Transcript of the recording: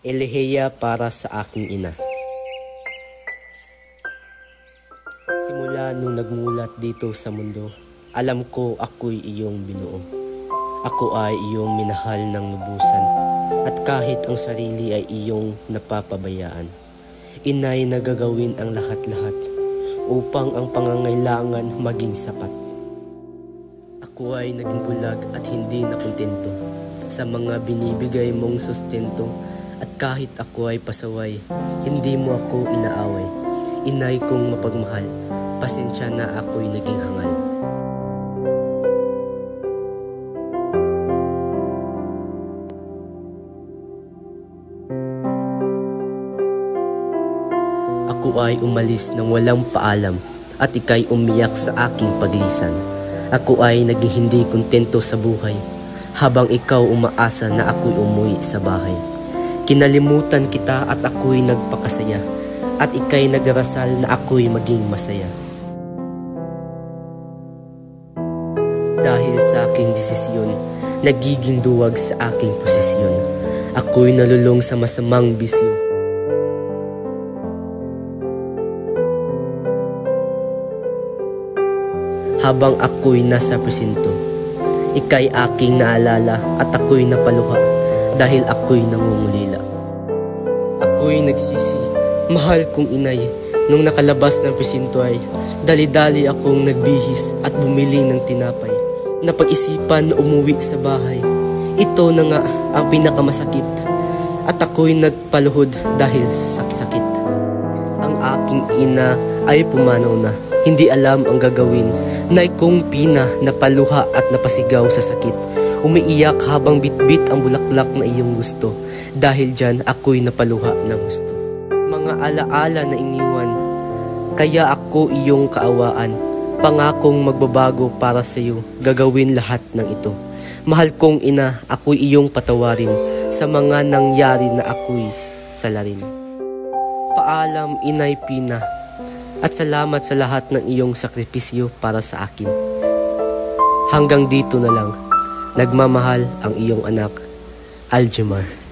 Elehiya para sa aking ina. Simula nung nagmulat dito sa mundo, alam ko ako'y iyong binuo. Ako ay iyong minahal ng lubusan, at kahit ang sarili ay iyong napapabayaan. Inay nagagawin ang lahat-lahat upang ang pangangailangan maging sapat. Ako ay naging bulag at hindi nakontento sa mga binibigay mong sustento. At kahit ako ay pasaway, hindi mo ako inaaway. Inay kong mapagmahal, pasensya na ako'y naging hangal. Ako ay umalis ng walang paalam at ika'y umiyak sa aking paglisan. Ako ay naging hindi kontento sa buhay habang ikaw umaasa na ako'y umuwi sa bahay. Kinalimutan kita at ako'y nagpakasaya, at ika'y nagdarasal na ako'y maging masaya. Dahil sa aking desisyon, nagiging duwag sa aking posisyon. Ako'y nalulong sa masamang bisyo. Habang ako'y nasa presinto, ika'y aking naalala at ako'y napaluha dahil ako'y nangungulila. Ako'y nagsisi, mahal kong inay. Nung nakalabas ng presinto ay dali-dali akong nagbihis at bumili ng tinapay. Napag-isipan na umuwi sa bahay. Ito na nga ang pinakamasakit, at ako'y nagpaluhod dahil sa sakit. Ang aking ina ay pumanaw na, hindi alam ang gagawin. Nay kong pina, napaluha at napasigaw sa sakit. Umiiyak habang bitbit ang bulaklak na iyong gusto. Dahil dyan ako'y napaluha ng gusto. Mga alaala na iniwan, kaya ako iyong kaawaan. Pangakong magbabago para sa iyo, gagawin lahat ng ito. Mahal kong ina, ako'y iyong patawarin sa mga nangyari na ako'y salarin. Paalam, Inay Pina, at salamat sa lahat ng iyong sakripisyo para sa akin. Hanggang dito na lang. Nagmamahal ang iyong anak, Aljamar.